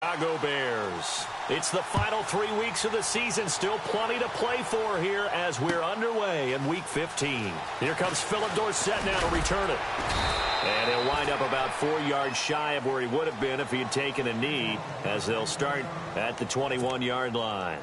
Chicago Bears. It's the final 3 weeks of the season. Still plenty to play for here as we're underway in Week 15. Here comes Philip Dorsett now to return it. And he'll wind up about 4 yards shy of where he would have been if he had taken a knee, as they'll start at the 21-yard line.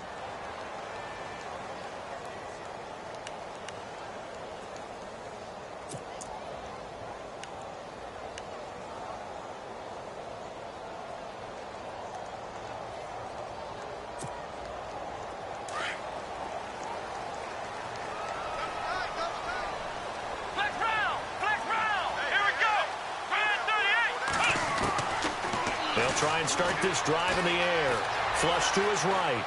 Try and start this drive in the air. Flush to his right.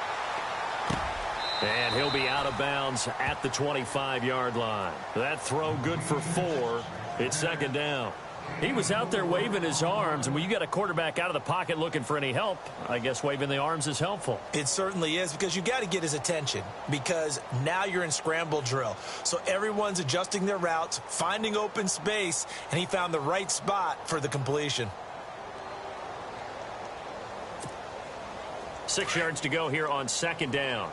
And he'll be out of bounds at the 25-yard line. That throw good for 4. It's second down. He was out there waving his arms, and when you got a quarterback out of the pocket looking for any help, I guess waving the arms is helpful. It certainly is, because you got to get his attention, because now you're in scramble drill. So everyone's adjusting their routes, finding open space, and he found the right spot for the completion. 6 yards to go here on second down.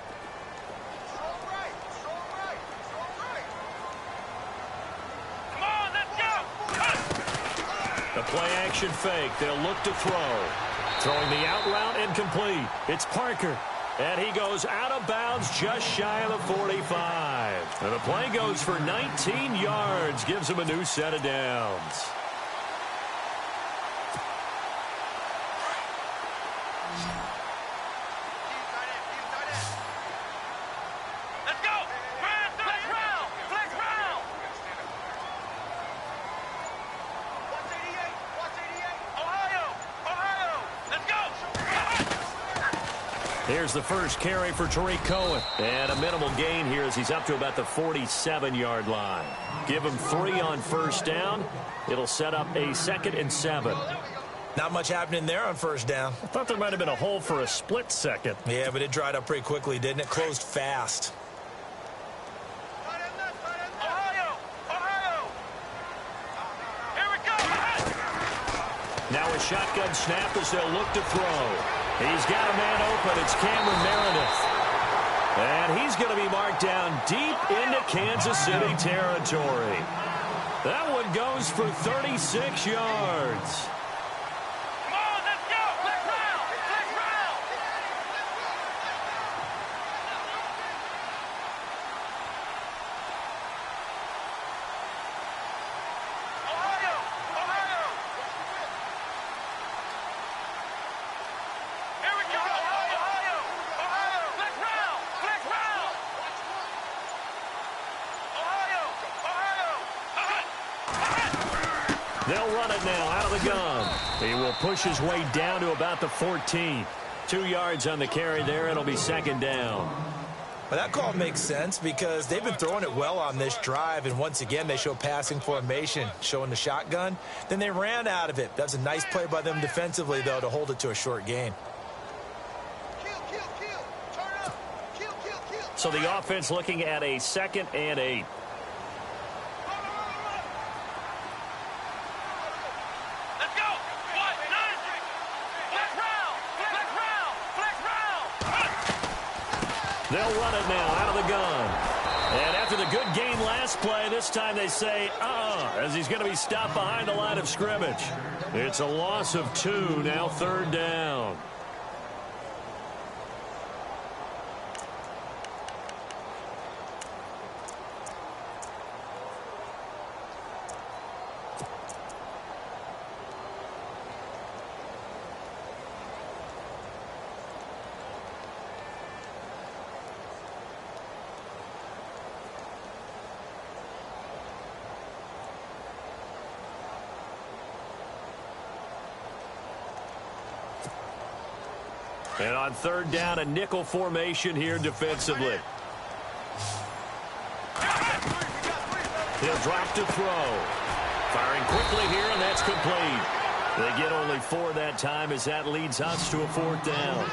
Come on, let's go! The play action fake. They'll look to throw. Throwing the out route incomplete. It's Parker. And he goes out of bounds just shy of the 45. And the play goes for 19 yards. Gives him a new set of downs. Here's the first carry for Tariq Cohen. And a minimal gain here as he's up to about the 47-yard line. Give him 3 on first down. It'll set up a 2nd and 7. Not much happening there on first down. I thought there might have been a hole for a split second. Yeah, but it dried up pretty quickly, didn't it? Closed fast. Now a shotgun snap as they'll look to throw. He's got a man open. It's Cameron Meredith. And he's going to be marked down deep into Kansas City territory. That one goes for 36 yards. They'll run it now out of the gun. He will push his way down to about the 14. 2 yards on the carry there. It'll be second down. Well, that call makes sense because they've been throwing it well on this drive, and once again they show passing formation, showing the shotgun. Then they ran out of it. That's a nice play by them defensively, though, to hold it to a short gain. So the offense looking at a 2nd and 8. They'll run it now out of the gun. And after the good game last play, this time they say, as he's going to be stopped behind the line of scrimmage. It's a loss of 2, now third down. And on third down, a nickel formation here defensively. He'll drop to throw. Firing quickly here, and that's complete. They get only 4 that time as that leads us to a 4th down.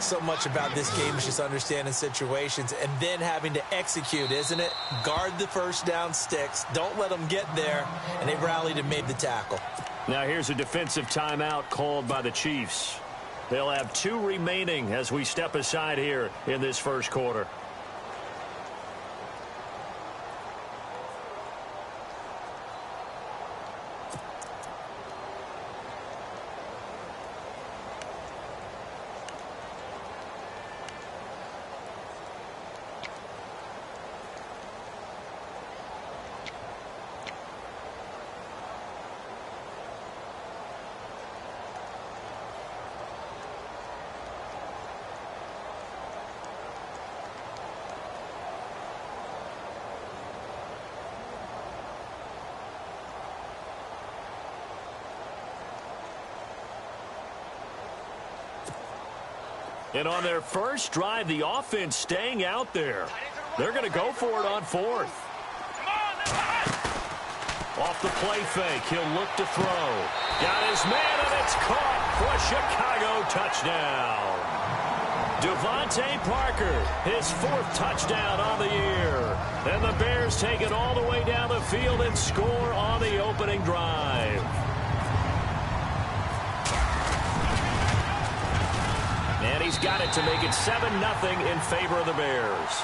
So much about this game is just understanding situations and then having to execute, isn't it? Guard the first down sticks. Don't let them get there. And they rallied and made the tackle. Now here's a defensive timeout called by the Chiefs. They'll have 2 remaining as we step aside here in this first quarter. And on their first drive, the offense staying out there. They're going to go for it on 4th. Off the play fake, he'll look to throw. Got his man, and it's caught for a Chicago touchdown. Devontae Parker, his 4th touchdown on the year. And the Bears take it all the way down the field and score on the opening drive. And he's got it to make it 7-0 in favor of the Bears.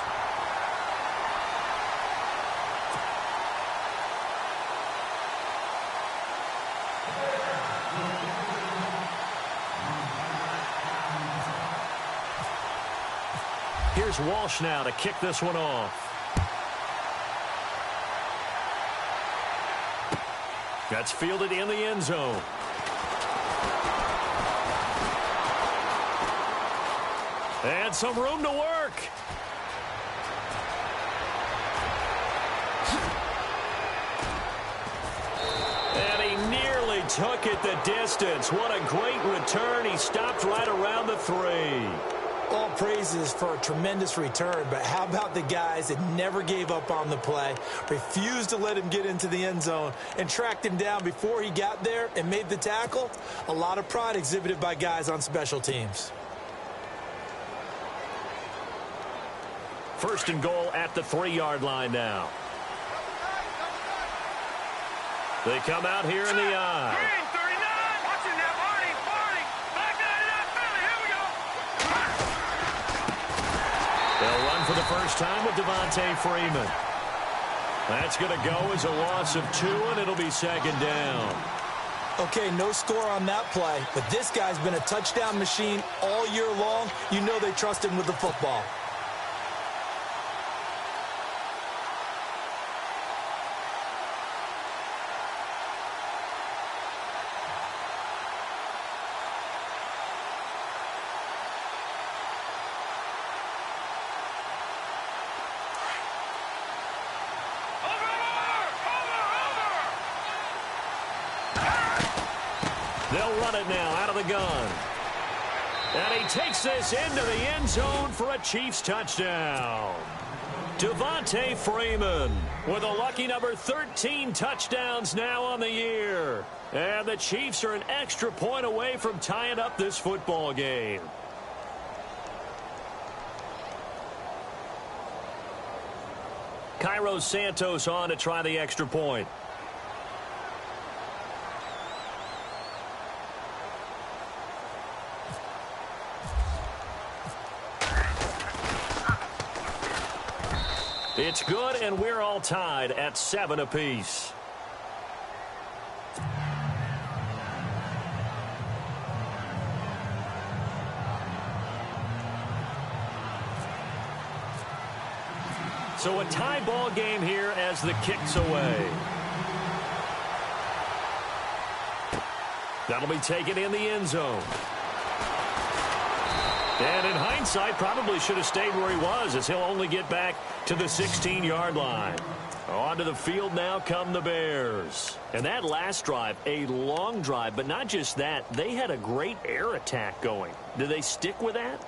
Here's Walsh now to kick this one off. That's fielded in the end zone. And some room to work. And he nearly took it the distance. What a great return. He stopped right around the 3. All praises for a tremendous return, but how about the guys that never gave up on the play, refused to let him get into the end zone, and tracked him down before he got there and made the tackle? A lot of pride exhibited by guys on special teams. First and goal at the 3-yard line now. They come out here in the eye. Green, 39. Watching that, Marty. Back 99, Philly. Here we go. They'll run for the first time with Devontae Freeman. That's going to go as a loss of 2, and it'll be 2nd down. Okay, no score on that play, but this guy's been a touchdown machine all year long. You know they trust him with the football. They'll run it now out of the gun. And he takes this into the end zone for a Chiefs touchdown. Devontae Freeman with a lucky number 13 touchdowns now on the year. And the Chiefs are an extra point away from tying up this football game. Cairo Santos on to try the extra point. It's good, and we're all tied at 7 apiece. So a tie ball game here as the kick's away. That'll be taken in the end zone. And in hindsight, probably should have stayed where he was, as he'll only get back to the 16-yard line. Onto the field now come the Bears. And that last drive, a long drive, but not just that. They had a great air attack going. Do they stick with that?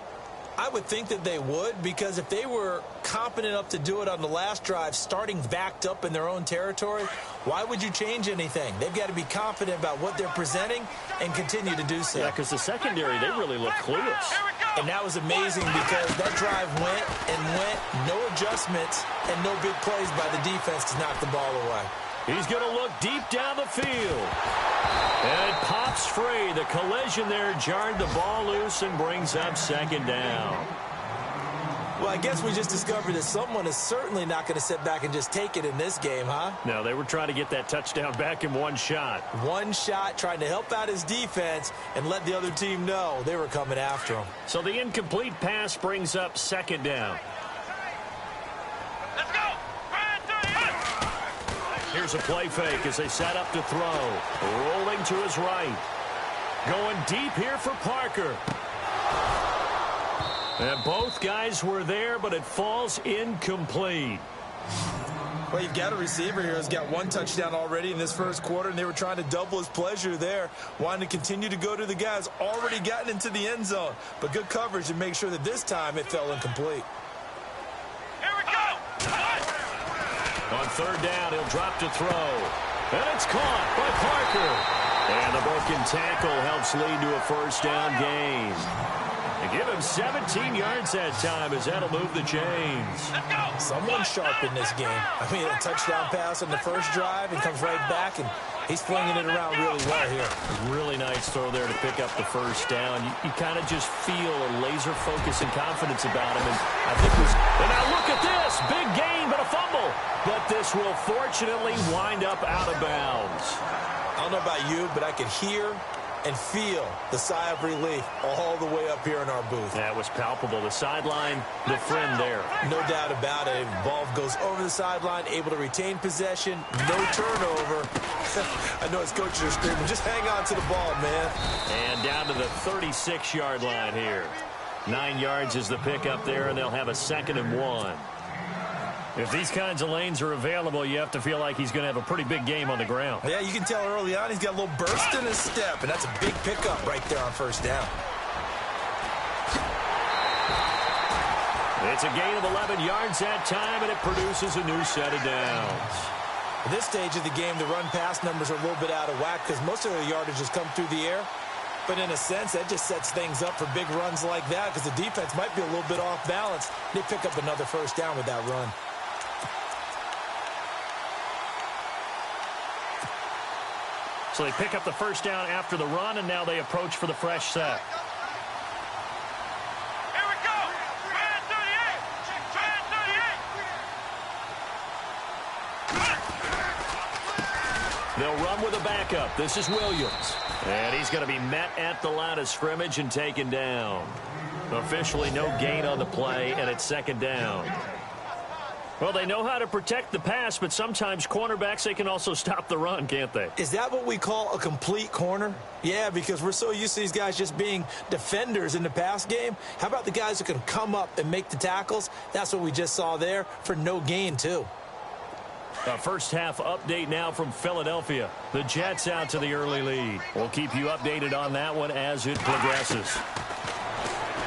I would think that they would, because if they were competent enough to do it on the last drive, starting backed up in their own territory, why would you change anything? They've got to be confident about what they're presenting and continue to do so. Yeah, because the secondary, they really look clueless. And that was amazing because that drive went and went, no adjustments and no big plays by the defense to knock the ball away. He's going to look deep down the field. And it pops free. The collision there jarred the ball loose and brings up second down. Well, I guess we just discovered that someone is certainly not going to sit back and just take it in this game, huh? No, they were trying to get that touchdown back in one shot. One shot, trying to help out his defense and let the other team know they were coming after him. So the incomplete pass brings up second down. Let's go. Here's a play fake as they set up to throw. Rolling to his right. Going deep here for Parker. And both guys were there, but it falls incomplete. Well, you've got a receiver here who's got one touchdown already in this first quarter, and they were trying to double his pleasure there, wanting to continue to go to the guys already gotten into the end zone. But good coverage to make sure that this time it fell incomplete. Here we go. On third down, he'll drop to throw. And it's caught by Parker. And the broken tackle helps lead to a first down gain. And give him 17 yards that time as that'll move the chains. Someone sharp in this game. I mean, a touchdown pass on the first drive and comes right back, and he's flinging it around really well here. Really nice throw there to pick up the first down. You kind of just feel a laser focus and confidence about him. And I think and now look at this. Big gain, but a fumble. But this will fortunately wind up out of bounds. I don't know about you, but I could hear and feel the sigh of relief all the way up here in our booth. That was palpable. The sideline, the friend there. No doubt about it. Ball goes over the sideline, able to retain possession, no turnover. I know his coaches are screaming, just hang on to the ball, man. And down to the 36-yard line here. 9 yards is the pickup there, and they'll have a 2nd and 1. If these kinds of lanes are available, you have to feel like he's going to have a pretty big game on the ground. Yeah, you can tell early on he's got a little burst in his step, and that's a big pickup right there on first down. It's a gain of 11 yards that time, and it produces a new set of downs. At this stage of the game, the run-pass numbers are a little bit out of whack because most of the yardage has come through the air. But in a sense, that just sets things up for big runs like that because the defense might be a little bit off balance. They pick up another first down with that run. So they pick up the first down after the run, and now they approach for the fresh set. Here we go. Try 38. They'll run with a backup. This is Williams. And he's going to be met at the line of scrimmage and taken down. Officially no gain on the play, and it's 2nd down. Well, they know how to protect the pass, but sometimes cornerbacks, they can also stop the run, can't they? Is that what we call a complete corner? Yeah, because we're so used to these guys just being defenders in the pass game. How about the guys who can come up and make the tackles? That's what we just saw there for no gain, too. A first half update now from Philadelphia. The Jets out to the early lead. We'll keep you updated on that one as it progresses.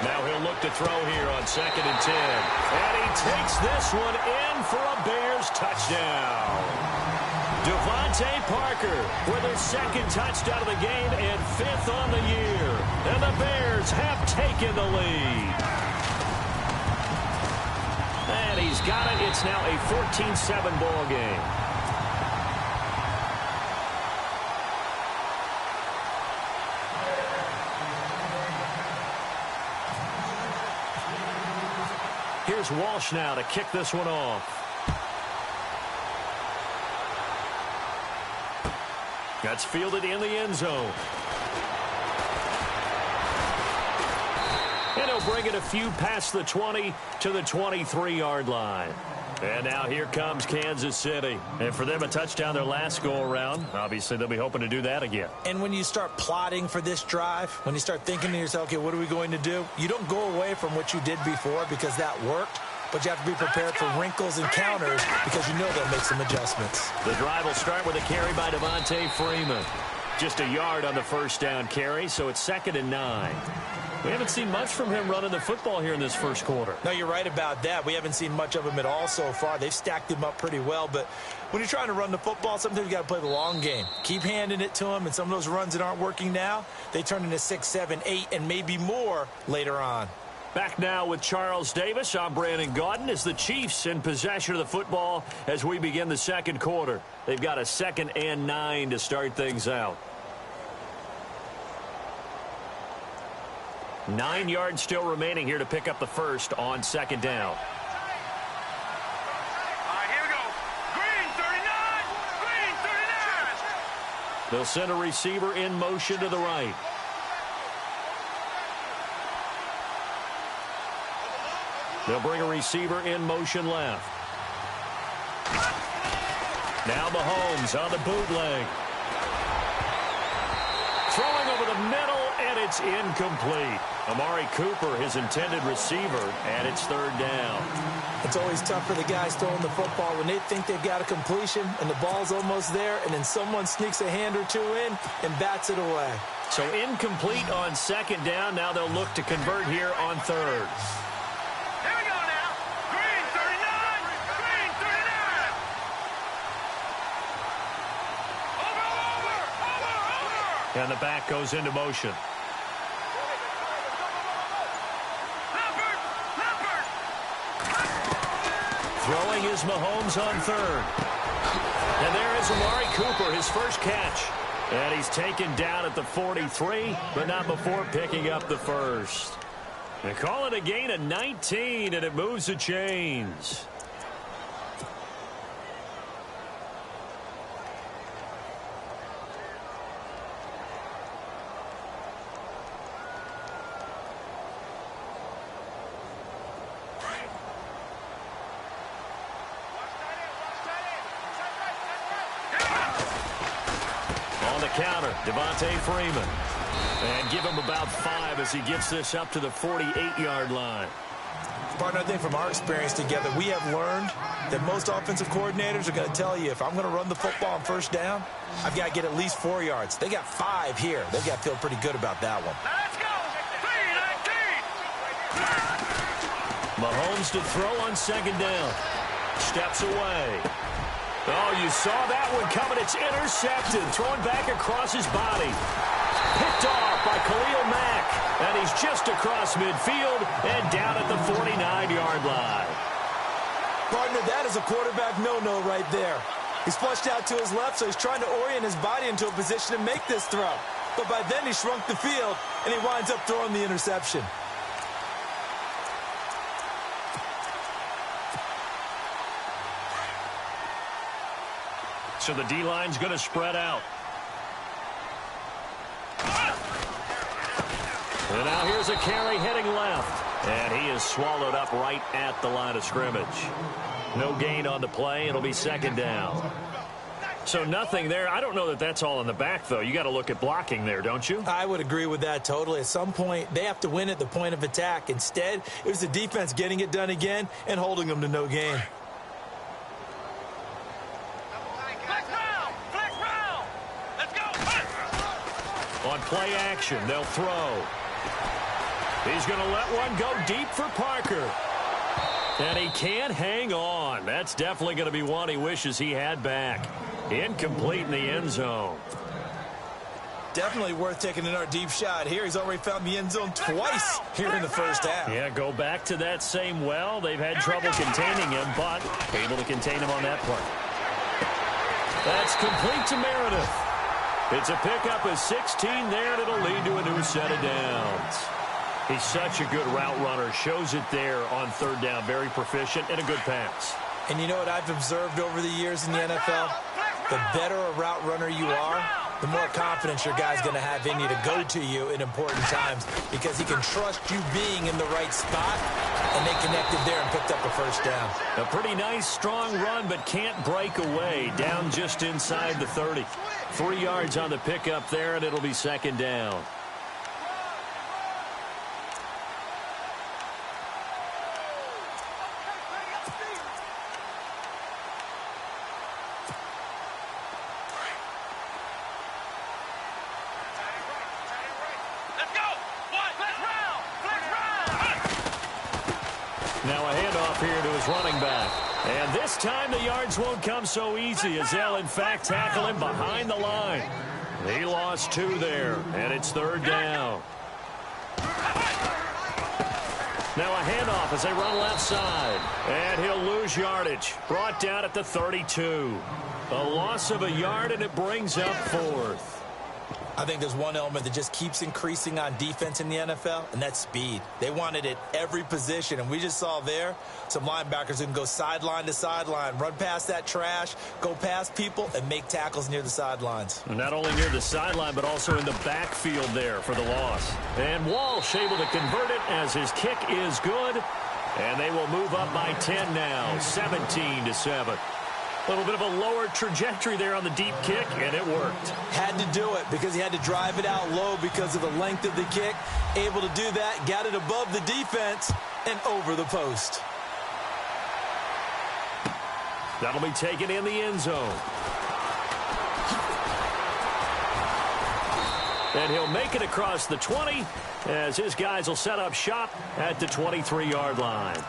Now he'll look to throw here on 2nd and 10. And he takes this one in for a Bears touchdown. Devontae Parker with his 2nd touchdown of the game and 5th on the year. And the Bears have taken the lead. And he's got it. It's now a 14-7 ball game. Here's Walsh now to kick this one off. That's fielded in the end zone. And he'll bring it a few past the 20 to the 23-yard line. And now here comes Kansas City. And for them, a touchdown their last go-around. Obviously, they'll be hoping to do that again. And when you start plotting for this drive, when you start thinking to yourself, okay, what are we going to do? You don't go away from what you did before because that worked. But you have to be prepared for wrinkles and counters because you know they'll make some adjustments. The drive will start with a carry by Devontae Freeman. Just a yard on the first down carry, so it's 2nd and 9. We haven't seen much from him running the football here in this first quarter. No, you're right about that. We haven't seen much of him at all so far. They've stacked him up pretty well. But when you're trying to run the football, sometimes you got to play the long game. Keep handing it to him, and some of those runs that aren't working now, they turn into 6, 7, 8, and maybe more later on. Back now with Charles Davis. I'm Brandon Gaudin as the Chiefs in possession of the football as we begin the second quarter. They've got a 2nd and 9 to start things out. 9 yards still remaining here to pick up the first on 2nd down. All right, here we go. Green 39. Green 39. They'll send a receiver in motion to the right. They'll bring a receiver in motion left. Now Mahomes on the bootleg. Throwing over the middle, and it's incomplete. Amari Cooper, his intended receiver, and it's 3rd down. It's always tough for the guys throwing the football when they think they've got a completion and the ball's almost there, and then someone sneaks a hand or two in and bats it away. So incomplete on 2nd down. Now they'll look to convert here on 3rd. Here we go now. Green 39. Green 39. Over. And the back goes into motion. Leopard. Throwing is Mahomes on 3rd. And there is Amari Cooper, his first catch. And he's taken down at the 43, but not before picking up the first. They call it a gain of 19, and it moves the chains. Counter, Devontae Freeman. And give him about 5 as he gets this up to the 48-yard line. Partner, I think from our experience together, we have learned that most offensive coordinators are going to tell you, if I'm going to run the football on 1st down, I've got to get at least 4 yards. They got 5 here. They've got to feel pretty good about that one. Now let's go. 3-19. Mahomes to throw on 2nd down. Steps away. Oh, you saw that one coming. It's intercepted. Thrown back across his body. Picked off by Khalil Mack. And he's just across midfield and down at the 49-yard line. Partner, that is a quarterback no-no right there. He's flushed out to his left, so he's trying to orient his body into a position to make this throw. But by then, he shrunk the field, and he winds up throwing the interception. So the D-line's going to spread out. And now here's a carry heading left. And he is swallowed up right at the line of scrimmage. No gain on the play. It'll be 2nd down. So nothing there. I don't know that that's all in the back, though. You got to look at blocking there, don't you? I would agree with that totally. At some point, they have to win at the point of attack. Instead, it was the defense getting it done again and holding them to no gain. On play action, they'll throw. He's going to let one go deep for Parker. And he can't hang on. That's definitely going to be one he wishes he had back. Incomplete in the end zone. Definitely worth taking another deep shot here. He's already found the end zone twice here in the 1st half. Yeah, go back to that same well. They've had trouble containing him, but able to contain him on that play. That's complete to Meredith. It's a pickup of 16 there, and it'll lead to a new set of downs. He's such a good route runner. Shows it there on 3rd down. Very proficient and a good pass. And you know what I've observed over the years in the NFL? The better a route runner you are, the more confidence your guy's going to have in you to go to you in important times because he can trust you being in the right spot, and they connected there and picked up the 1st down. A pretty nice, strong run, but can't break away. Down just inside the 30. 3 yards on the pickup there, and it'll be 2nd down. Now a handoff here to his running back. And this time the yards won't come so easy as they'll, in fact, tackle him behind the line. He lost 2 there, and it's 3rd down. Now a handoff as they run left side. And he'll lose yardage. Brought down at the 32. A loss of a yard, and it brings up 4th. I think there's one element that just keeps increasing on defense in the NFL, and that's speed. They want it at every position, and we just saw there some linebackers who can go sideline to sideline, run past that trash, go past people, and make tackles near the sidelines. And not only near the sideline, but also in the backfield there for the loss. And Walsh able to convert it as his kick is good, and they will move up by 10 now, 17-7. A little bit of a lower trajectory there on the deep kick, and it worked. Had to do it because he had to drive it out low because of the length of the kick. Able to do that, got it above the defense, and over the post. That'll be taken in the end zone. And he'll make it across the 20 as his guys will set up shop at the 23-yard line.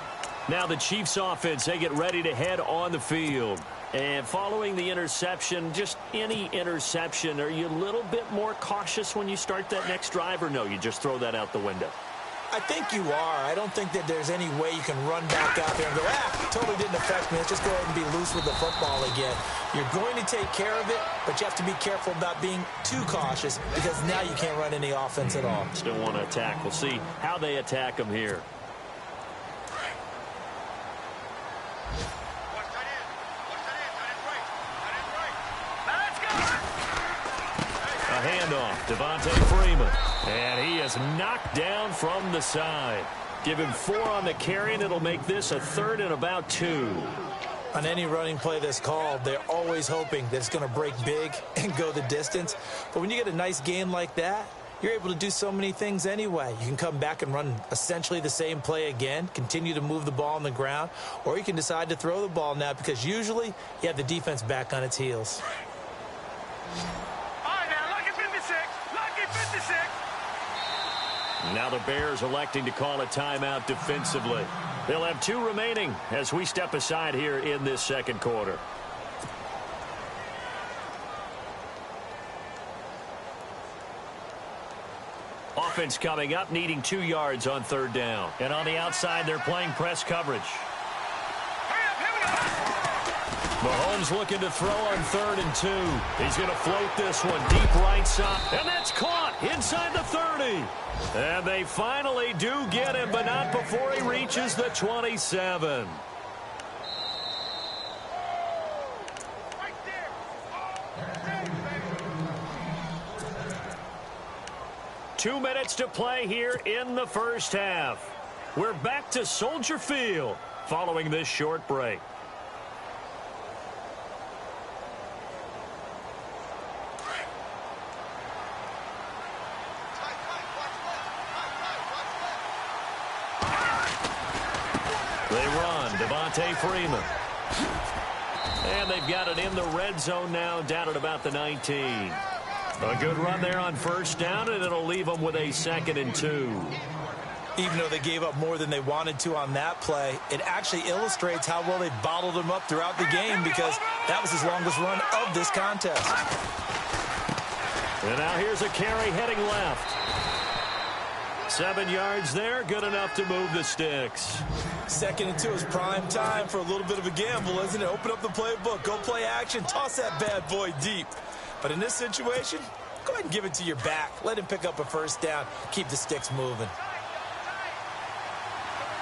Now the Chiefs offense, they get ready to head on the field. And following the interception, just any interception, are you a little bit more cautious when you start that next drive, or no, you just throw that out the window? I think you are. I don't think that there's any way you can run back out there and go, totally didn't affect me. Let's just go ahead and be loose with the football again. You're going to take care of it, but you have to be careful about being too cautious because now you can't run any offense at all. Still want to attack. We'll see how they attack them here. Handoff, Devontae Freeman. And he is knocked down from the side. Give him 4 on the carry, and it'll make this a 3rd and about 2. On any running play that's called, they're always hoping that it's going to break big and go the distance. But when you get a nice gain like that, you're able to do so many things anyway. You can come back and run essentially the same play again, continue to move the ball on the ground, or you can decide to throw the ball now because usually you have the defense back on its heels. Now the Bears electing to call a timeout defensively. They'll have 2 remaining as we step aside here in this second quarter. Offense coming up, needing 2 yards on 3rd down. And on the outside, they're playing press coverage. Mahomes looking to throw on 3rd and 2. He's going to float this one deep right side. And that's caught inside the 30. And they finally do get him, but not before he reaches the 27. Two minutes to play here in the first half. We're back to Soldier Field following this short break. They run, Devontae Freeman. And they've got it in the red zone now, down at about the 19. A good run there on 1st down, and it'll leave them with a 2nd and 2. Even though they gave up more than they wanted to on that play, it actually illustrates how well they bottled them up throughout the game because that was his longest run of this contest. And now here's a carry heading left. 7 yards there, good enough to move the sticks. 2nd and 2 is prime time for a little bit of a gamble, isn't it? Open up the playbook, go play action, toss that bad boy deep. But in this situation, go ahead and give it to your back. Let him pick up a 1st down, keep the sticks moving.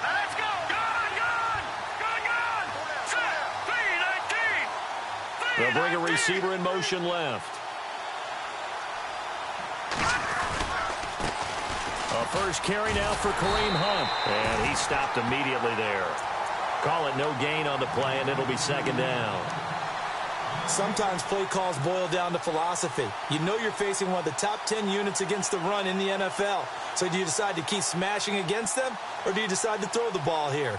Let's go! Gone! Set! 3-19! They'll bring a receiver in motion left. A first carry now for Kareem Hunt. And he stopped immediately there. Call it no gain on the play, and it'll be 2nd down. Sometimes play calls boil down to philosophy. You know you're facing one of the top 10 units against the run in the NFL. So do you decide to keep smashing against them, or do you decide to throw the ball here?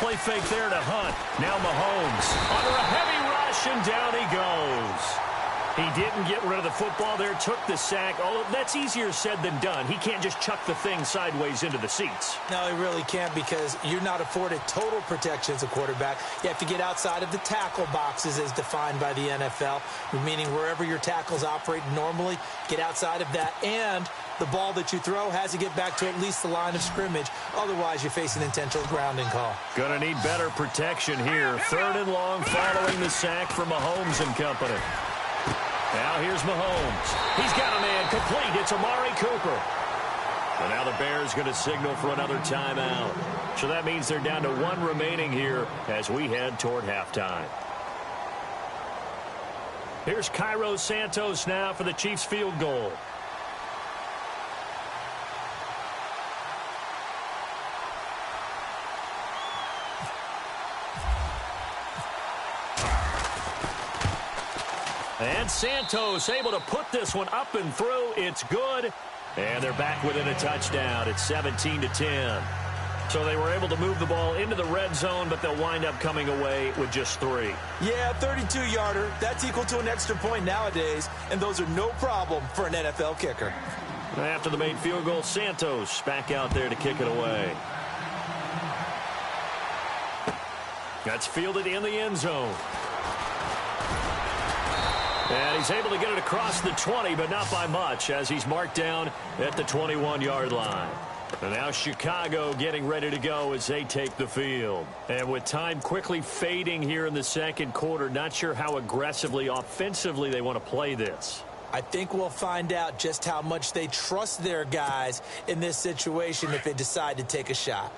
Play fake there to Hunt. Now Mahomes under a heavy rush, and down he goes. He didn't get rid of the football there, took the sack. Oh, that's easier said than done. He can't just chuck the thing sideways into the seats. No, he really can't because you're not afforded total protection as a quarterback. You have to get outside of the tackle boxes as defined by the NFL, meaning wherever your tackles operate normally, get outside of that. And the ball that you throw has to get back to at least the line of scrimmage. Otherwise, you're facing intentional grounding call. Gonna need better protection here. 3rd and long following the sack from Mahomes and company. Now here's Mahomes. He's got a man complete. It's Amari Cooper. And now the Bears going to signal for another timeout. So that means they're down to 1 remaining here as we head toward halftime. Here's Cairo Santos now for the Chiefs field goal. And Santos able to put this one up and through. It's good. And they're back within a touchdown. It's 17-10. So they were able to move the ball into the red zone, but they'll wind up coming away with just 3. Yeah, 32-yarder. That's equal to an extra point nowadays, and those are no problem for an NFL kicker. After the made field goal, Santos back out there to kick it away. That's fielded in the end zone. And he's able to get it across the 20, but not by much, as he's marked down at the 21-yard line. And now Chicago getting ready to go as they take the field. And with time quickly fading here in the second quarter, not sure how aggressively, offensively they want to play this. I think we'll find out just how much they trust their guys in this situation if they decide to take a shot.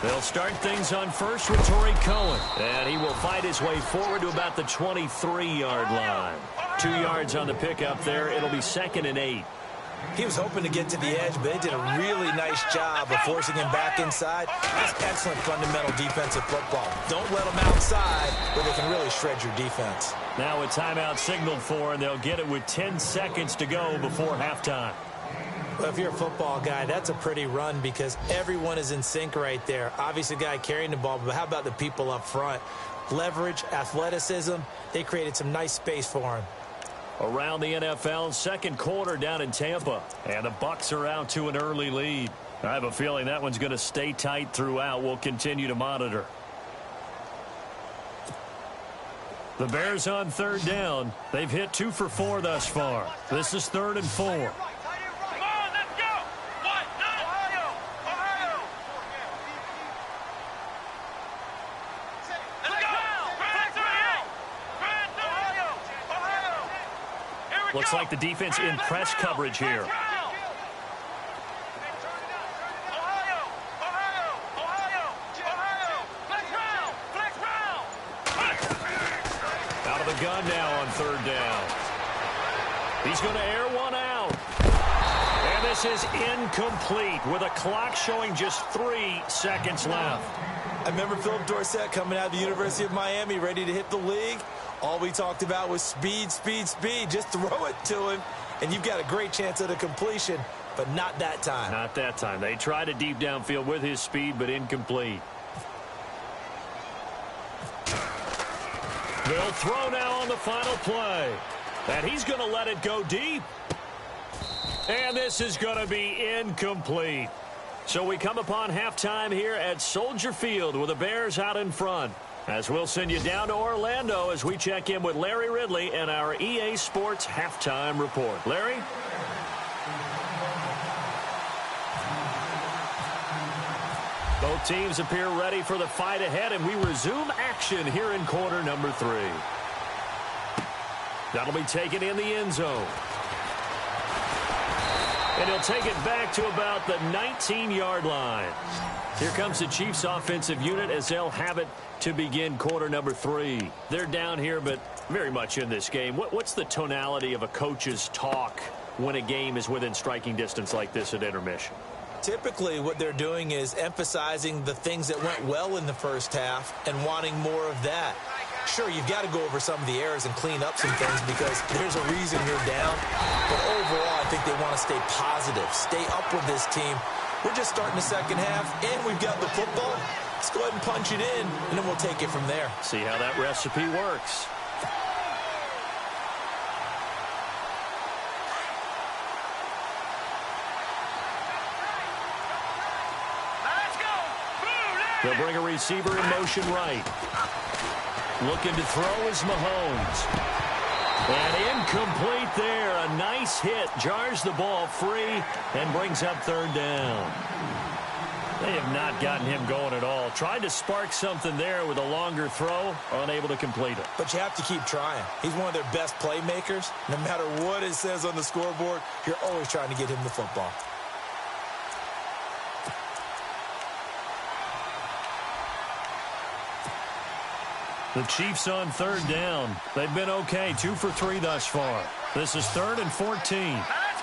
They'll start things on first with Torrey Cohen. And he will fight his way forward to about the 23-yard line. 2 yards on the pickup there. It'll be 2nd and 8. He was hoping to get to the edge, but they did a really nice job of forcing him back inside. That's excellent fundamental defensive football. Don't let them outside where they can really shred your defense. Now a timeout signaled for, and they'll get it with 10 seconds to go before halftime. Well, if you're a football guy, that's a pretty run because everyone is in sync right there. Obviously, the guy carrying the ball, but how about the people up front? Leverage, athleticism, they created some nice space for him. Around the NFL, second quarter down in Tampa, and the Bucs are out to an early lead. I have a feeling that one's going to stay tight throughout. We'll continue to monitor. The Bears on 3rd down. They've hit 2 for 4 thus far. This is 3rd and 4. Looks like the defense in press coverage here. Out of the gun now on 3rd down. He's going to air one out. And this is incomplete with a clock showing just 3 seconds left. I remember Philip Dorsett coming out of the University of Miami ready to hit the league. All we talked about was speed, speed, speed. Just throw it to him, and you've got a great chance at a completion, but not that time. Not that time. They tried a deep downfield with his speed, but incomplete. They'll throw now on the final play. And he's going to let it go deep. And this is going to be incomplete. So we come upon halftime here at Soldier Field with the Bears out in front. As we'll send you down to Orlando as we check in with Larry Ridley and our EA Sports Halftime Report. Larry? Both teams appear ready for the fight ahead, and we resume action here in quarter number 3. That'll be taken in the end zone. And he'll take it back to about the 19-yard line. Here comes the Chiefs offensive unit as they'll have it to begin quarter number 3. They're down here, but very much in this game. What's the tonality of a coach's talk when a game is within striking distance like this at intermission? Typically, what they're doing is emphasizing the things that went well in the first half and wanting more of that. Sure, you've got to go over some of the errors and clean up some things because there's a reason you're down. But overall, I think they want to stay positive, stay up with this team, We're just starting the second half, and we've got the football. Let's go ahead and punch it in, and then we'll take it from there. See how that recipe works. They'll bring a receiver in motion right. Looking to throw is Mahomes. And incomplete there. A nice hit. Jars the ball free and brings up third down. They have not gotten him going at all. Tried to spark something there with a longer throw. Unable to complete it. But you have to keep trying. He's one of their best playmakers. No matter what it says on the scoreboard, you're always trying to get him the football. The Chiefs on third down. They've been okay. 2 for 3 thus far. This is 3rd and 14. Let's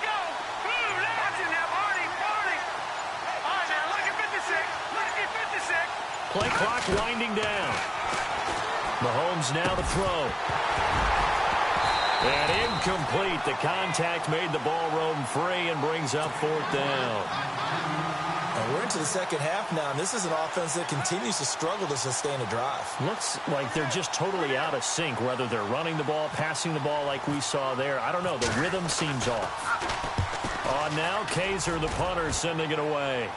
go. Watch it now, Marty. All right, now, look at 56. Look at 56. Play clock winding down. Mahomes now to throw. And incomplete. The contact made the ball roam free and brings up 4th down. And we're into the second half now, and this is an offense that continues to struggle to sustain a drive. Looks like they're just totally out of sync, whether they're running the ball, passing the ball like we saw there. I don't know. The rhythm seems off. On now, Kaiser, the punter, sending it away.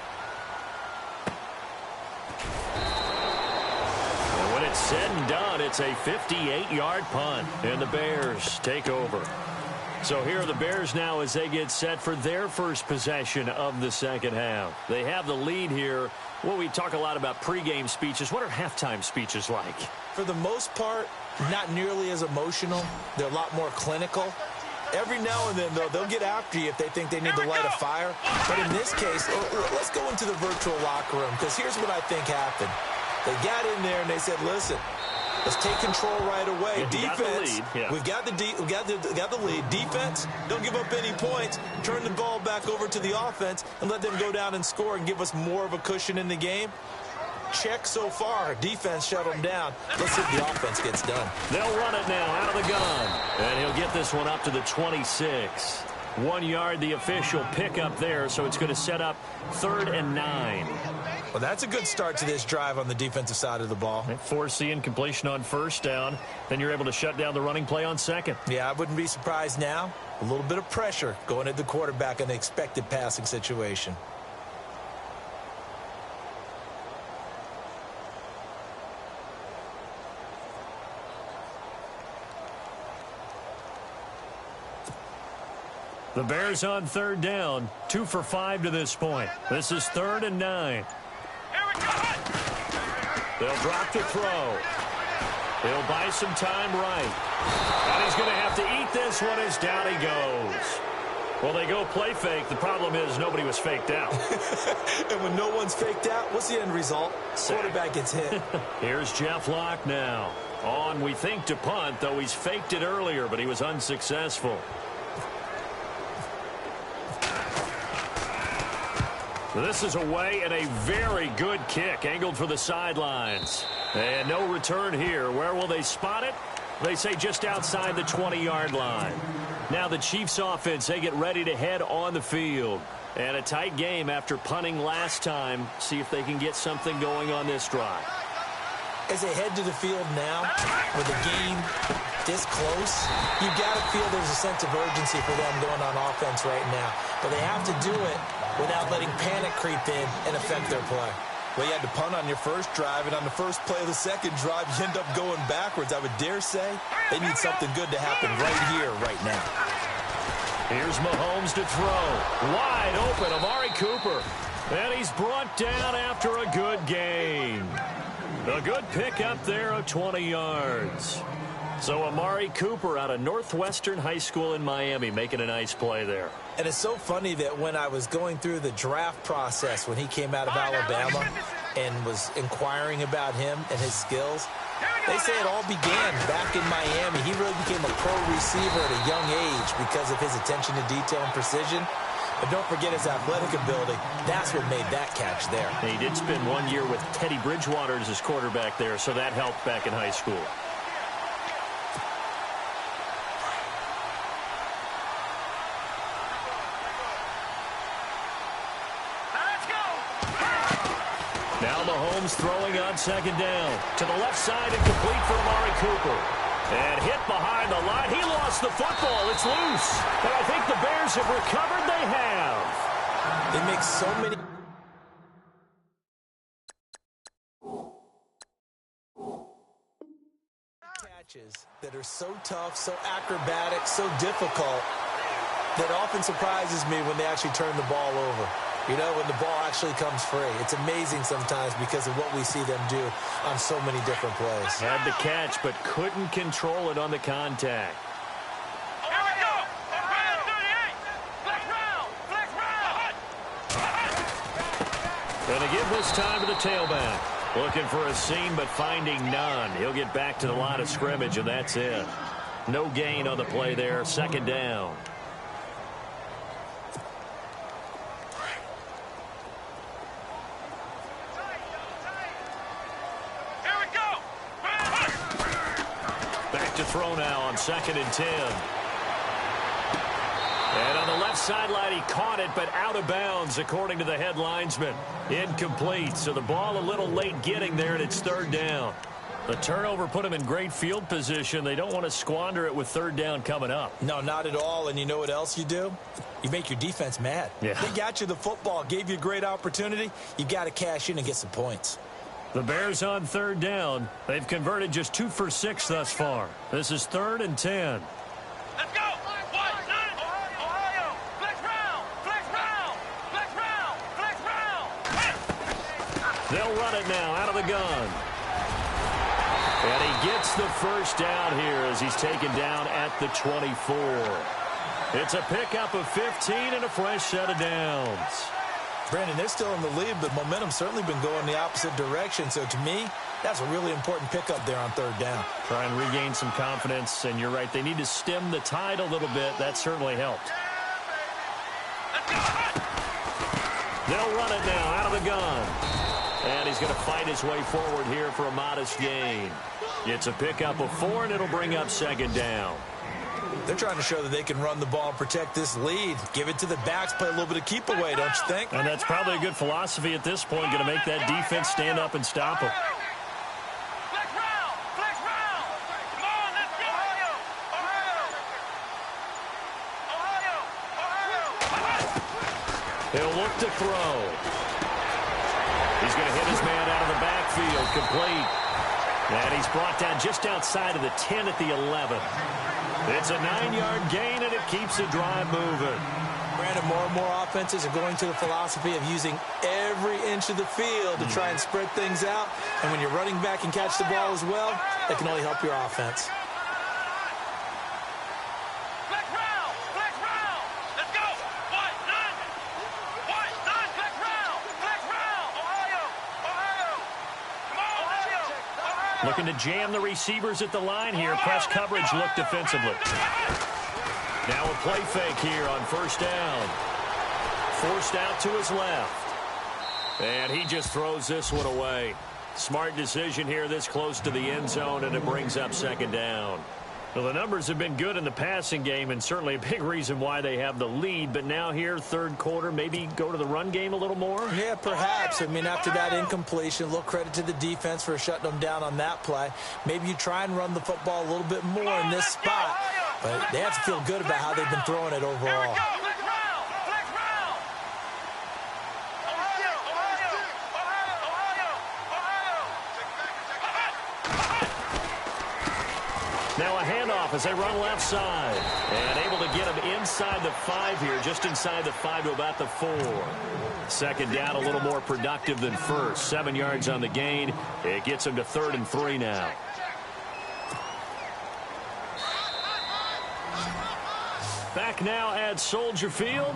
And when it's said and done, it's a 58-yard punt, and the Bears take over. So here are the Bears now as they get set for their first possession of the second half. They have the lead here. Well, we talk a lot about pregame speeches. What are halftime speeches like? For the most part, not nearly as emotional. They're a lot more clinical. Every now and then, though, they'll get after you if they think they need to light a fire. But in this case, let's go into the virtual locker room, because here's what I think happened. They got in there and they said, listen, let's take control right away. Defense, we've got the lead. Defense, don't give up any points. Turn the ball back over to the offense and let them go down and score and give us more of a cushion in the game. Check so far. Defense shut them down. Let's see if the offense gets done. They'll run it now out of the gun. And he'll get this one up to the 26. 1 yard, the official pickup there, so it's going to set up 3rd and 9. Well, that's a good start to this drive on the defensive side of the ball. They force the incompletion on 1st down. Then you're able to shut down the running play on 2nd. Yeah, I wouldn't be surprised now. A little bit of pressure going at the quarterback in the expected passing situation. The Bears on 3rd down. 2 for 5 to this point. This is 3rd and 9. They'll drop the throw. He'll buy some time right. And he's going to have to eat this one as down he goes. Well, they go play fake. The problem is nobody was faked out. And when no one's faked out, what's the end result? Quarterback gets hit. Here's Jeff Locke now. On, we think, to punt, though he's faked it earlier, but he was unsuccessful. This is away and a very good kick angled for the sidelines. And no return here. Where will they spot it? They say just outside the 20-yard line. Now the Chiefs offense, they get ready to head on the field. And a tight game after punting last time. See if they can get something going on this drive. As they head to the field now, with the game this close, you've got to feel there's a sense of urgency for them going on offense right now. But they have to do it without letting panic creep in and affect their play. Well, you had to punt on your first drive, and on the first play of the second drive, you end up going backwards. I would dare say they need something good to happen right here, right now. Here's Mahomes to throw. Wide open, Amari Cooper. And he's brought down after a good gain. A good pick up there of 20 yards. So Amari Cooper out of Northwestern High School in Miami making a nice play there. And it's so funny that when I was going through the draft process when he came out of Alabama and was inquiring about him and his skills, they say it all began back in Miami. He really became a pro receiver at a young age because of his attention to detail and precision. But don't forget his athletic ability. That's what made that catch there. He did spend 1 year with Teddy Bridgewater as his quarterback there, so that helped back in high school. Let's go! Rams throwing on second down. To the left side and complete for Amari Cooper. And hit behind the line. He lost the football. It's loose. And I think the Bears have recovered. They have. They make so many catches that are so tough, so acrobatic, so difficult that often surprises me when they actually turn the ball over. You know, when the ball actually comes free. It's amazing sometimes because of what we see them do on so many different plays. Had the catch, but couldn't control it on the contact. Here we go. Round 38. Flex round. Flex round. And they give this time to the tailback. Looking for a seam, but finding none. He'll get back to the line of scrimmage, and that's it. No gain on the play there. Second down. To throw now on 2nd and 10. And on the left sideline, he caught it, but out of bounds, according to the head linesman. Incomplete, so the ball a little late getting there, and it's 3rd down. The turnover put him in great field position. They don't want to squander it with 3rd down coming up. No, not at all. And you know what else you do? You make your defense mad. Yeah. They got you the football, gave you a great opportunity. You got to cash in and get some points. The Bears on 3rd down. They've converted just 2 for 6 thus far. This is 3rd and 10. Let's go. Ohio. Flex round. Flex round. Flex round. Flex round. They'll run it now out of the gun. And he gets the first down here as he's taken down at the 24. It's a pickup of 15 and a fresh set of downs. Brandon, they're still in the lead, but momentum's certainly been going the opposite direction. So to me, that's a really important pickup there on 3rd down. Try and regain some confidence, and you're right. They need to stem the tide a little bit. That certainly helped. They'll run it now out of the gun. And he's going to fight his way forward here for a modest gain. It's a pickup of 4, and it'll bring up 2nd down. They're trying to show that they can run the ball and protect this lead. Give it to the backs, play a little bit of keep away, don't you think? And that's probably a good philosophy at this point, going to make that defense stand up and stop them. Flex round. Flex round. Come on, let's go. Ohio. He'll look to throw. He's going to hit his man out of the backfield, complete. And he's brought down just outside of the 10 at the 11. It's a 9-yard gain, and it keeps the drive moving. Brandon, more and more offenses are going to the philosophy of using every inch of the field to try and spread things out. And when you're running back and catch the ball as well, that can only help your offense. Flex round. Flex round. Let's go. What? None. Flex round. Flex round. Ohio. Come on, Ohio. Looking to jam the receivers at the line here. Press coverage look defensively. Now a play fake here on 1st down. Forced out to his left. And he just throws this one away. Smart decision here this close to the end zone, and it brings up 2nd down. Well, the numbers have been good in the passing game, and certainly a big reason why they have the lead. But now here, 3rd quarter, maybe go to the run game a little more? Yeah, perhaps. I mean, after that incompletion, a little credit to the defense for shutting them down on that play. Maybe you try and run the football a little bit more in this spot. But they have to feel good about how they've been throwing it overall. Flex round. Flex round. Ohio. Now a handoff as they run left side. And able to get him inside the 5 here, just inside the 5 to about the 4. 2nd down, a little more productive than 1st. 7 yards on the gain. It gets him to 3rd and 3 now. Back now at Soldier Field.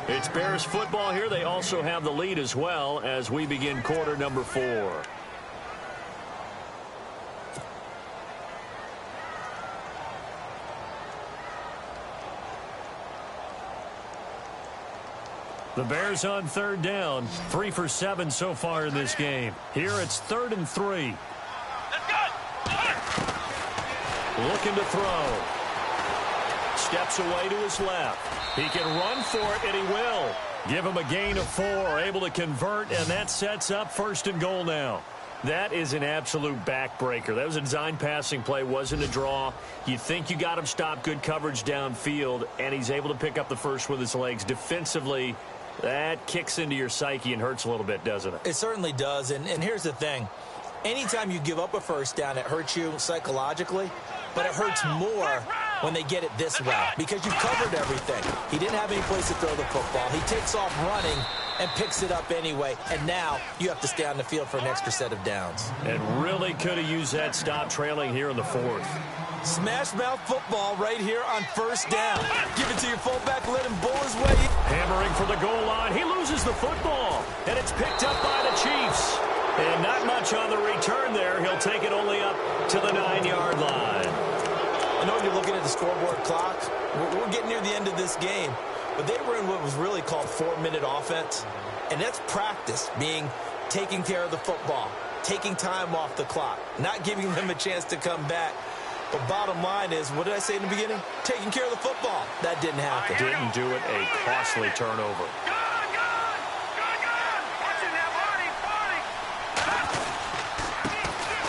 It's Bears football here. They also have the lead as well as we begin quarter number 4. The Bears on 3rd down. 3 for 7 so far in this game. Here it's 3rd and 3. Looking to throw. Steps away to his left. He can run for it, and he will. Give him a gain of 4, able to convert, and that sets up 1st and goal now. That is an absolute backbreaker. That was a design passing play, wasn't a draw. You think you got him stopped, good coverage downfield, and he's able to pick up the first with his legs. Defensively, that kicks into your psyche and hurts a little bit, doesn't it? It certainly does, and here's the thing. Anytime you give up a first down, it hurts you psychologically, but it hurts more when they get it this way because you've covered everything. He didn't have any place to throw the football. He takes off running and picks it up anyway, and now you have to stay on the field for an extra set of downs. And really could have used that stop trailing here in the 4th. Smash mouth football right here on 1st down. Give it to your fullback, let him bull his way. Hammering for the goal line. He loses the football, and it's picked up by the Chiefs. And not much on the return there. He'll take it only up to the 9-yard line. I know you're looking at the scoreboard clock. We're getting near the end of this game. But they were in what was really called 4-minute offense. And that's practice, being taking care of the football, taking time off the clock, not giving them a chance to come back. But bottom line is, what did I say in the beginning? Taking care of the football. That didn't happen. Didn't do it. A costly turnover.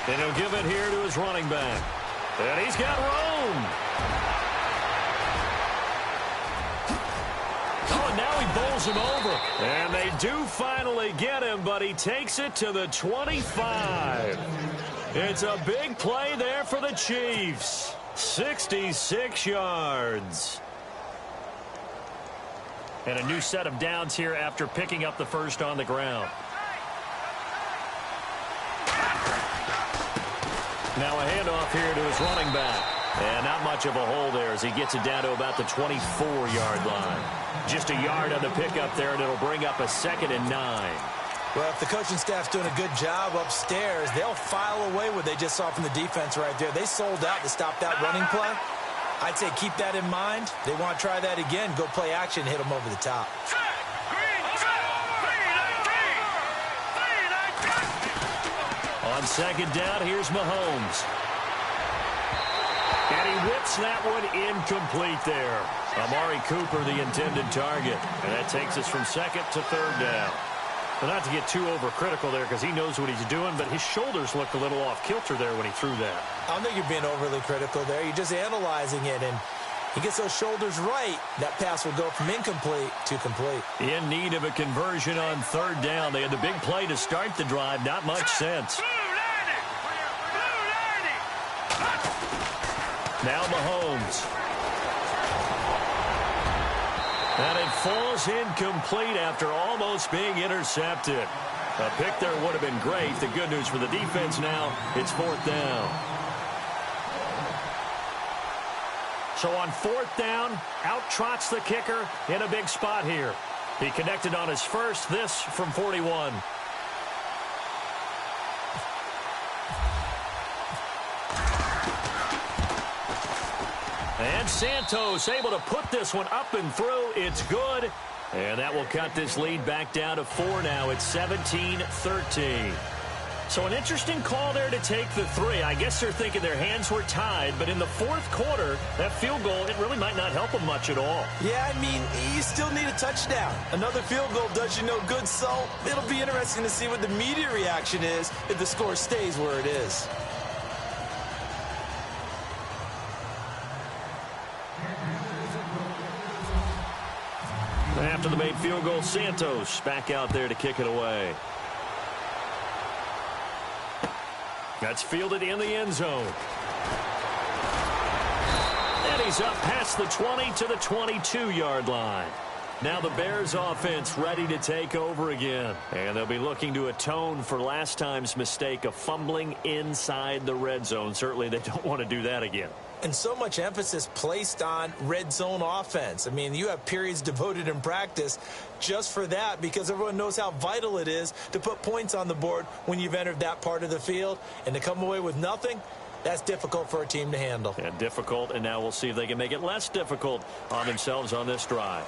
And he'll give it here to his running back. And he's got room. Oh, and now he bowls him over. And they do finally get him, but he takes it to the 25. It's a big play there for the Chiefs. 66 yards. And a new set of downs here after picking up the first on the ground. Now a handoff here to his running back. And not much of a hole there as he gets it down to about the 24-yard line. Just a yard on the pickup there, and it'll bring up a 2nd and 9. Well, if the coaching staff's doing a good job upstairs, they'll file away what they just saw from the defense right there. They sold out to stop that running play. I'd say keep that in mind. They want to try that again. Go play action, hit them over the top. On 2nd down, here's Mahomes. And he whips that one incomplete there. Amari Cooper, the intended target. And that takes us from 2nd to 3rd down. Well, not to get too overcritical there because he knows what he's doing, but his shoulders looked a little off kilter there when he threw that. I don't think you're being overly critical there. You're just analyzing it, and he gets those shoulders right. That pass will go from incomplete to complete. In need of a conversion on 3rd down. They had the big play to start the drive. Not much sense. Now Mahomes. And it falls incomplete after almost being intercepted. A pick there would have been great. The good news for the defense now, it's 4th down. So on 4th down, out trots the kicker in a big spot here. He connected on his first, this from 41. And Santos able to put this one up and through. It's good. And that will cut this lead back down to 4 now. It's 17-13. So an interesting call there to take the 3. I guess they're thinking their hands were tied. But in the 4th quarter, that field goal, it really might not help them much at all. Yeah, I mean, you still need a touchdown. Another field goal does you no good. So it'll be interesting to see what the media reaction is if the score stays where it is. After the made field goal, Santos back out there to kick it away. That's fielded in the end zone. And he's up past the 20 to the 22-yard line. Now the Bears offense ready to take over again. And they'll be looking to atone for last time's mistake of fumbling inside the red zone. Certainly they don't want to do that again. And so much emphasis placed on red zone offense. I mean, you have periods devoted in practice just for that because everyone knows how vital it is to put points on the board when you've entered that part of the field. And to come away with nothing, that's difficult for a team to handle. And difficult, and now we'll see if they can make it less difficult on themselves on this drive.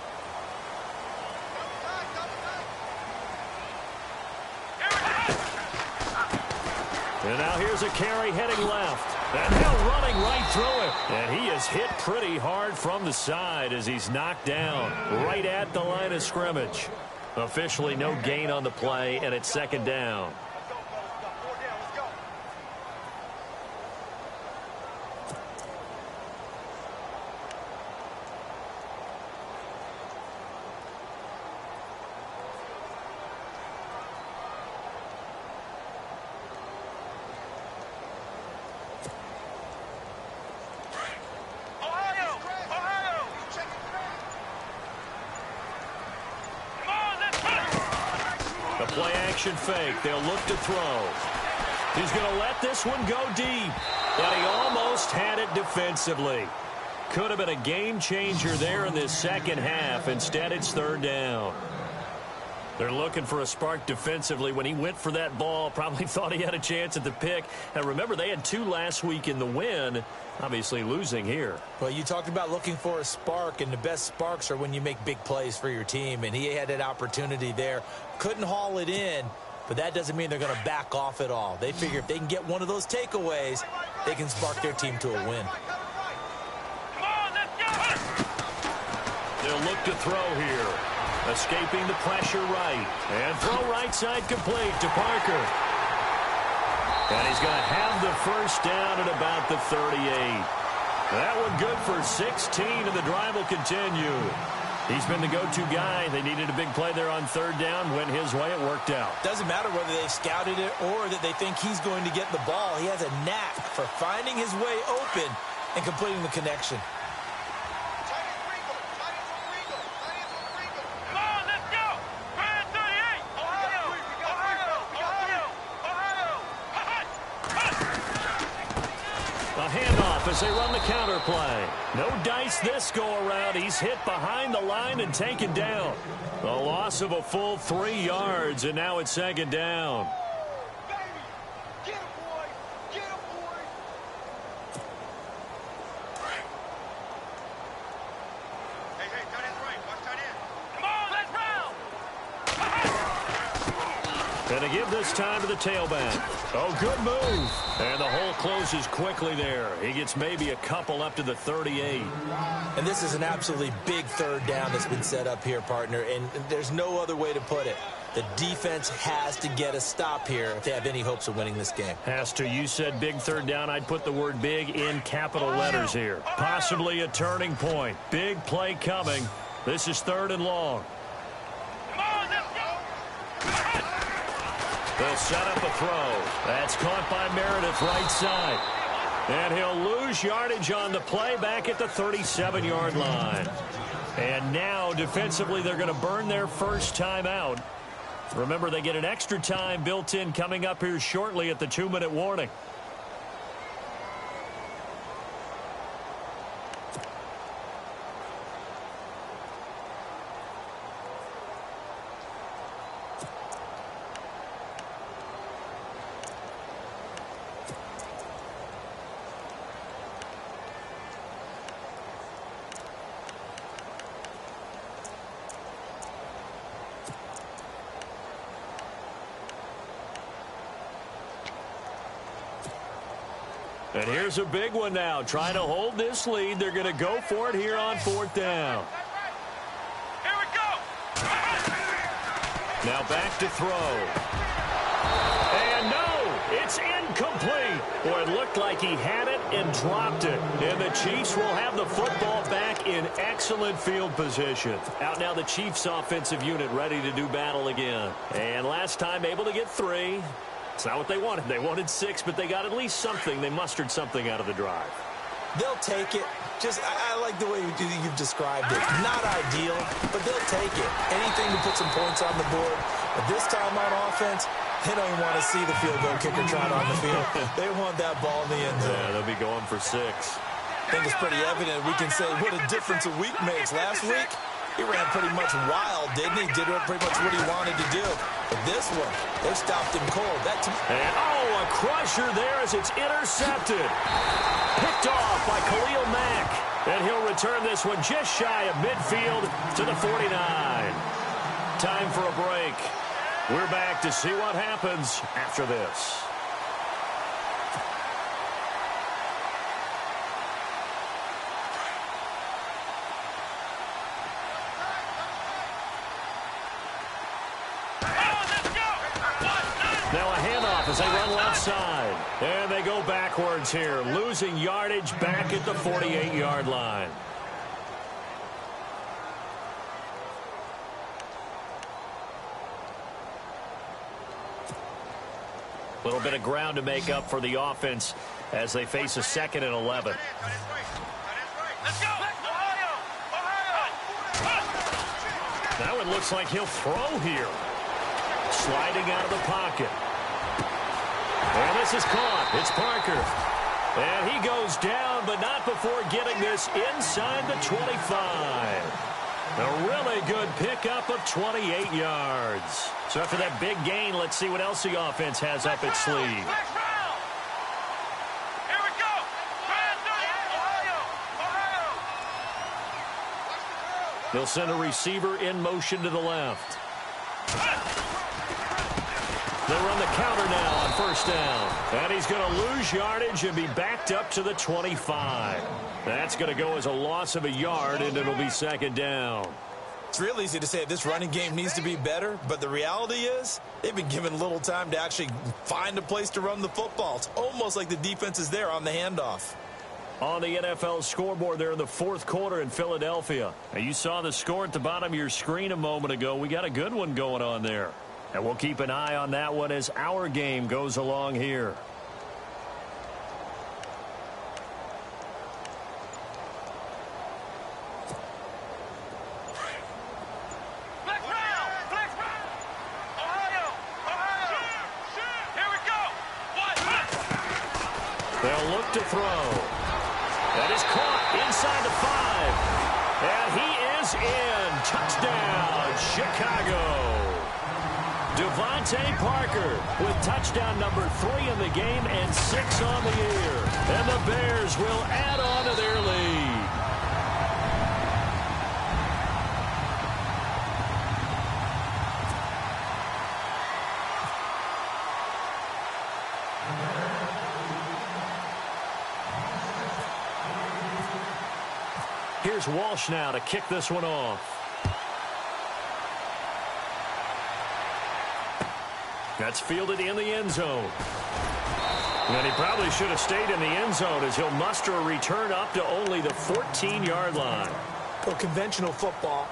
And now here's a carry heading left. And Hill running right through it. And he is hit pretty hard from the side as he's knocked down right at the line of scrimmage. Officially no gain on the play, and it's second down. Play action fake. They'll look to throw. He's going to let this one go deep. And he almost had it defensively. Could have been a game changer there in this second half. Instead, it's third down. They're looking for a spark defensively. When he went for that ball, probably thought he had a chance at the pick. And remember, they had 2 last week in the win. Obviously losing here. Well, you talked about looking for a spark, and the best sparks are when you make big plays for your team, and he had that opportunity there. Couldn't haul it in, but that doesn't mean they're going to back off at all. They figure if they can get one of those takeaways, they can spark their team to a win. They'll look to throw here. Escaping the pressure right. And throw right side complete to Parker. And he's going to have the first down at about the 38. That one good for 16, and the drive will continue. He's been the go-to guy. They needed a big play there on third down. Went his way. It worked out. Doesn't matter whether they've scouted it or that they think he's going to get the ball. He has a knack for finding his way open and completing the connection. As they run the counter play. No dice this go-around. He's hit behind the line and taken down. A loss of a full 3 yards, and now it's second down. Get him, boy! Get him, boy! Hey, tight end's right. Watch tight end. Come on, let's round! And to give this time to the tailback. Oh, good move. And the hole closes quickly there. He gets maybe a couple up to the 38. And this is an absolutely big third down that's been set up here, partner, and there's no other way to put it. The defense has to get a stop here if they have any hopes of winning this game. Has to. You said big third down. I'd put the word big in capital letters here. Possibly a turning point. Big play coming. This is third and long. They'll set up a throw. That's caught by Meredith right side. And he'll lose yardage on the play back at the 37-yard line. And now, defensively, they're going to burn their first time out. Remember, they get an extra time built in coming up here shortly at the 2-minute warning. And here's a big one now. Trying to hold this lead. They're going to go for it here on fourth down. Here we go! Now back to throw. And no, it's incomplete. Boy, it looked like he had it and dropped it. And the Chiefs will have the football back in excellent field position. Out now the Chiefs offensive unit ready to do battle again. And last time able to get 3. It's not what they wanted. They wanted 6, but they got at least something. They mustered something out of the drive. They'll take it. I like the way you've described it. Not ideal, but they'll take it. Anything to put some points on the board. But this time on offense, they don't even want to see the field goal kicker trot on the field. They want that ball in the end zone. Yeah, they'll be going for 6. I think it's pretty evident. We can say what a difference a week makes. Last week, he ran pretty much wild, didn't he? Did pretty much what he wanted to do. But this one, they stopped him cold. And, a crusher there as it's intercepted. Picked off by Khalil Mack. And he'll return this one just shy of midfield to the 49. Time for a break. We're back to see what happens after this. outside. And they go backwards here, losing yardage back at the 48-yard line. A little bit of ground to make up for the offense as they face a 2nd and 11. Let's go! Ohio! That one looks like he'll throw here. Sliding out of the pocket. And this is caught. It's Parker. And he goes down, but not before getting this inside the 25. A really good pickup of 28 yards. So after that big gain, let's see what else the offense has up its sleeve. Here we go! Ohio! They'll send a receiver in motion to the left. They run the counter now on first down. And he's going to lose yardage and be backed up to the 25. That's going to go as a loss of a yard, and it'll be 2nd down. It's real easy to say this running game needs to be better, but the reality is they've been given little time to actually find a place to run the football. It's almost like the defense is there on the handoff. On the NFL scoreboard there in the 4th quarter in Philadelphia. Now, you saw the score at the bottom of your screen a moment ago. We got a good one going on there. And we'll keep an eye on that one as our game goes along here. They'll look to throw. That is caught inside the 5. And he is in. Touchdown, Chicago. Devontae Parker with touchdown number 3 in the game and 6 on the year. And the Bears will add on to their lead. Here's Walsh now to kick this one off. That's fielded in the end zone. And he probably should have stayed in the end zone as he'll muster a return up to only the 14-yard line. Well, conventional football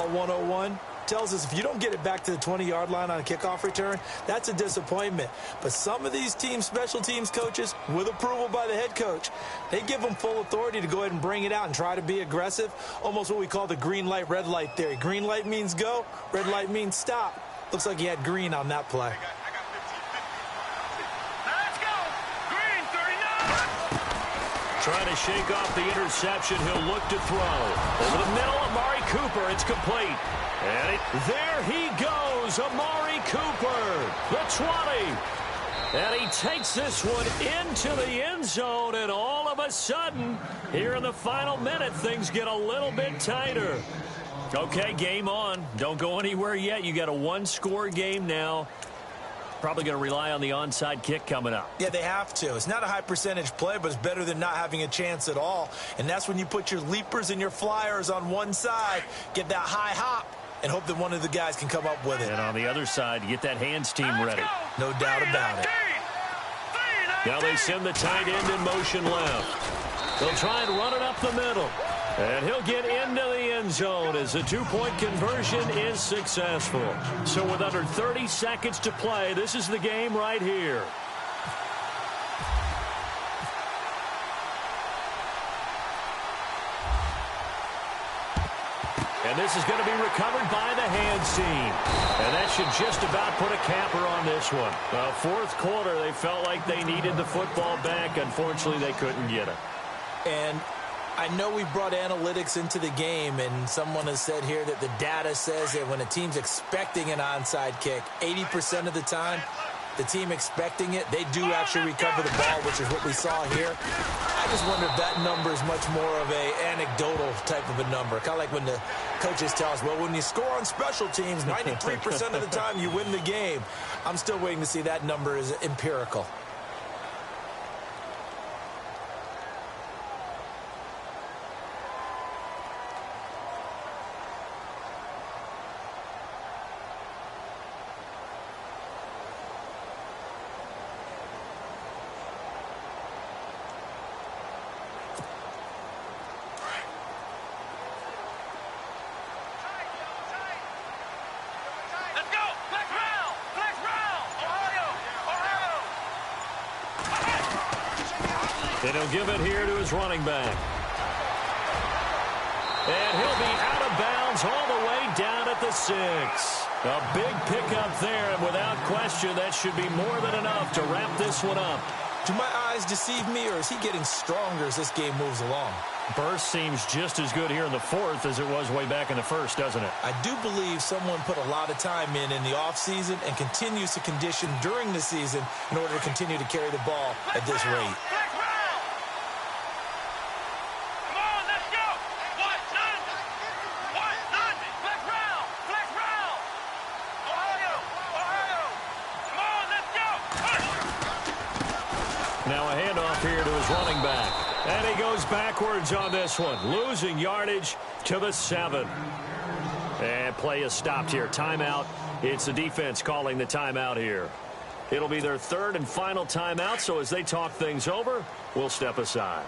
101, tells us if you don't get it back to the 20-yard line on a kickoff return, that's a disappointment. But some of these teams, special teams coaches, with approval by the head coach, they give them full authority to go ahead and bring it out and try to be aggressive, almost what we call the green light, red light theory. Green light means go, red light means stop. Looks like he had green on that play. Let's go! Green 39! Trying to shake off the interception. He'll look to throw. Over the middle, Amari Cooper. It's complete. And there he goes, Amari Cooper, the 20. And he takes this one into the end zone, and all of a sudden, here in the final minute, things get a little bit tighter. Okay, game on. Don't go anywhere yet. You got a one-score game now. Probably going to rely on the onside kick coming up. Yeah, they have to. It's not a high percentage play, but it's better than not having a chance at all. And that's when you put your leapers and your flyers on one side, get that high hop, and hope that one of the guys can come up with it. And on the other side, get that hands team ready. No doubt about it. Now they send the tight end in motion left. They'll try and run it up the middle. And he'll get into the end zone as the two-point conversion is successful. So with under 30 seconds to play, this is the game right here. And this is going to be recovered by the hands team. And that should just about put a capper on this one. Fourth quarter, they felt like they needed the football back. Unfortunately, they couldn't get it. And I know we brought analytics into the game, and someone has said here that the data says that when a team's expecting an onside kick, 80% of the time, the team expecting it, they do actually recover the ball, which is what we saw here. I just wonder if that number is much more of a anecdotal type of a number. Kind of like when the coaches tell us, well, when you score on special teams, 93% of the time you win the game. I'm still waiting to see that number is empirical. And he'll give it here to his running back. And he'll be out of bounds all the way down at the 6. A big pickup there, and without question, that should be more than enough to wrap this one up. Do my eyes deceive me, or is he getting stronger as this game moves along? Burst seems just as good here in the 4th as it was way back in the 1st, doesn't it? I do believe someone put a lot of time in the offseason and continues to condition during the season in order to continue to carry the ball at this rate. Now a handoff here to his running back. And he goes backwards on this one, losing yardage to the 7. And play is stopped here. Timeout. It's the defense calling the timeout here. It'll be their 3rd and final timeout, so as they talk things over, we'll step aside.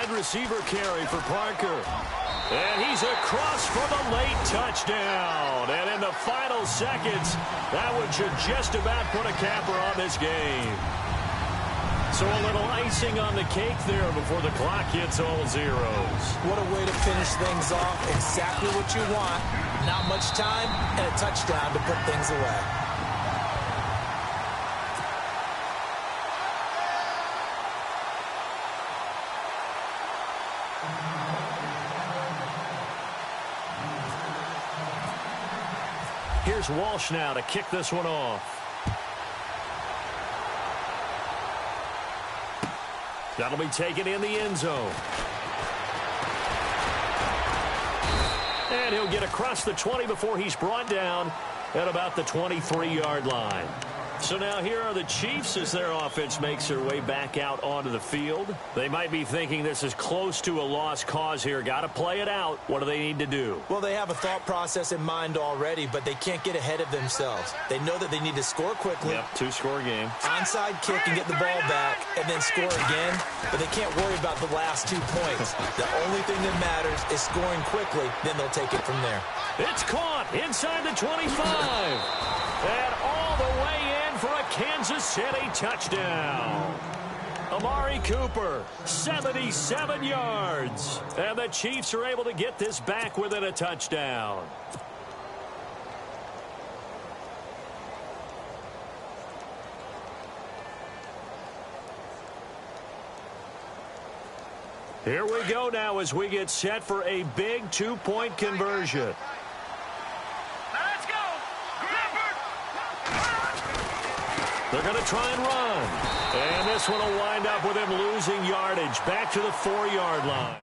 Receiver carry for Parker. And he's across for the late touchdown. And in the final seconds, that one should just about put a capper on this game. So a little icing on the cake there before the clock hits all zeros. What a way to finish things off. Exactly what you want. Not much time and a touchdown to put things away. Here's Walsh now to kick this one off. That'll be taken in the end zone. And he'll get across the 20 before he's brought down at about the 23-yard line. So now here are the Chiefs as their offense makes their way back out onto the field. They might be thinking this is close to a lost cause here. Got to play it out. What do they need to do? Well, they have a thought process in mind already, but they can't get ahead of themselves. They know that they need to score quickly. Yep, 2-score game. Onside kick and get the ball back and then score again, but they can't worry about the last 2 points. The only thing that matters is scoring quickly, then they'll take it from there. It's caught inside the 25. And all the way in for a Kansas City touchdown. Amari Cooper, 77 yards. And the Chiefs are able to get this back within a touchdown. Here we go now as we get set for a big 2-point conversion. Let's go. They're going to try and run. And this one will wind up with him losing yardage back to the 4-yard line.